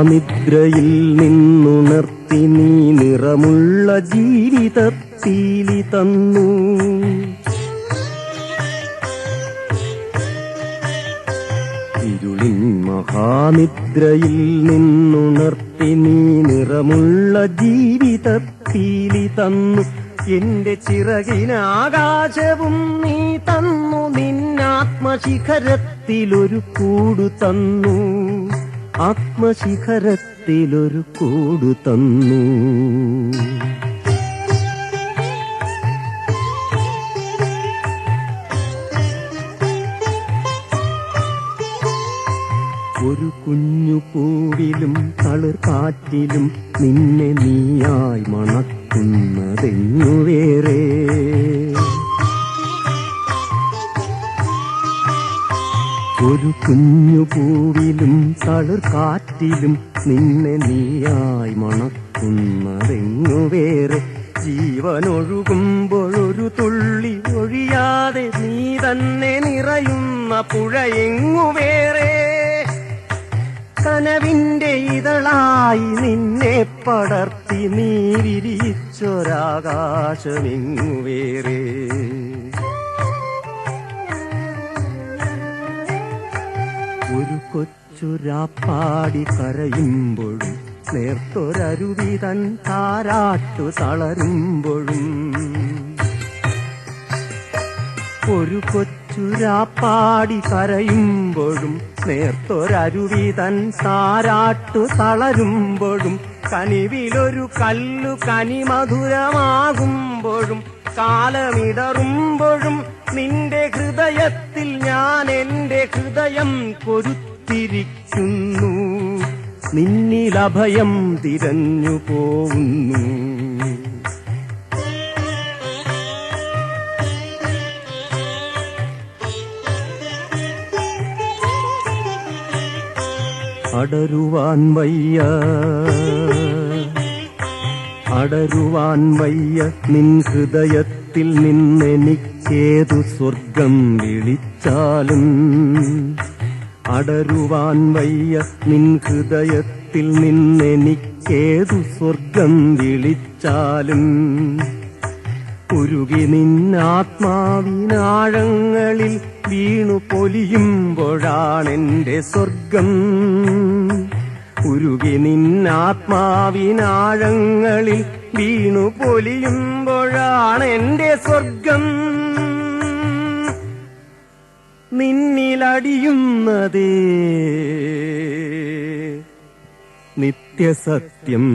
മഹാനിദ്രയിൽ നിന്നുണർത്തി നീ നിറമുള്ള ജീവിതത്തീലി തന്നു. ഇരുളിൻ മഹാനിദ്രയിൽ നിന്നുണർത്തി നീ നിറമുള്ള ജീവിതത്തീലി തന്നു. എന്റെ ചിറകിനാകാശവും നീ തന്നു. നിന്നാത്മശിഖരത്തിലൊരു കൂടു തന്നു. ആത്മശിഖരത്തിലൊരു കൂടു തന്നു. ഒരു കുഞ്ഞു പൂവിലും തളിർക്കാറ്റിലും നിന്നെ നീയായി മണക്കുന്നതെങ്ങു വേറെ. ഒരു കുഞ്ഞു പൂവിലും തളിർക്കാറ്റിലും നിന്നെ നീയായി മണക്കുന്നതെങ്ങു വേറെ. ജീവനൊഴുകുമ്പോഴൊരു തുള്ളി ഒഴിയാതെ നീ തന്നെ നിറയുന്ന പുഴയെങ്ങു വേറെ. കനവിന്റെ ഇതളായി നിന്നെ പടർത്തി നീ വിരിച്ചൊരാകാശമെങ്ങു വേറെ. ഒരു കൊച്ചുരാപ്പാടി കരയുമ്പോഴും നേർത്തൊരരുവി തൻ താരാട്ടു തളരുമ്പോഴും. ഒരു കൊച്ചുരാപ്പാടി കരയുമ്പോഴും നേർത്തൊരരുവി തൻ താരാട്ടു തളരുമ്പോഴും. കനിവിലൊരു കല്ലു കനിമധുരമാകുമ്പോഴും കാലമിടറുമ്പോഴും നിന്റെ ഹൃദയത്തിൽ ഞാൻ എന്റെ ഹൃദയം കൊരുത്തിരിക്കുന്നു. നിന്നിലഭയം തിരഞ്ഞു പോകുന്നു. അടരുവാൻ വയ്യ, അടരുവാൻ വയ്യ നിൻ ഹൃദയത്തിൽ നിന്നെനിക്കേതു സ്വർഗം വിളിച്ചാലും. അടരുവാൻ വയ്യ നിൻ ഹൃദയത്തിൽ നിന്നെനിക്കേതു സ്വർഗം വിളിച്ചാലും. ഉരുകി നിന്നാത്മാവിനാഴങ്ങളിൽ വീണു പൊലിയുമ്പോഴാണെന്റെ സ്വർഗം. ഉരുകി നിന്നാത്മാവിനാഴങ്ങളിൽ വീണു പൊലിയുമ്പോഴാണെന്റെ സ്വർഗം. നിന്നിലടിയുന്നതേ നിത്യസത്യം.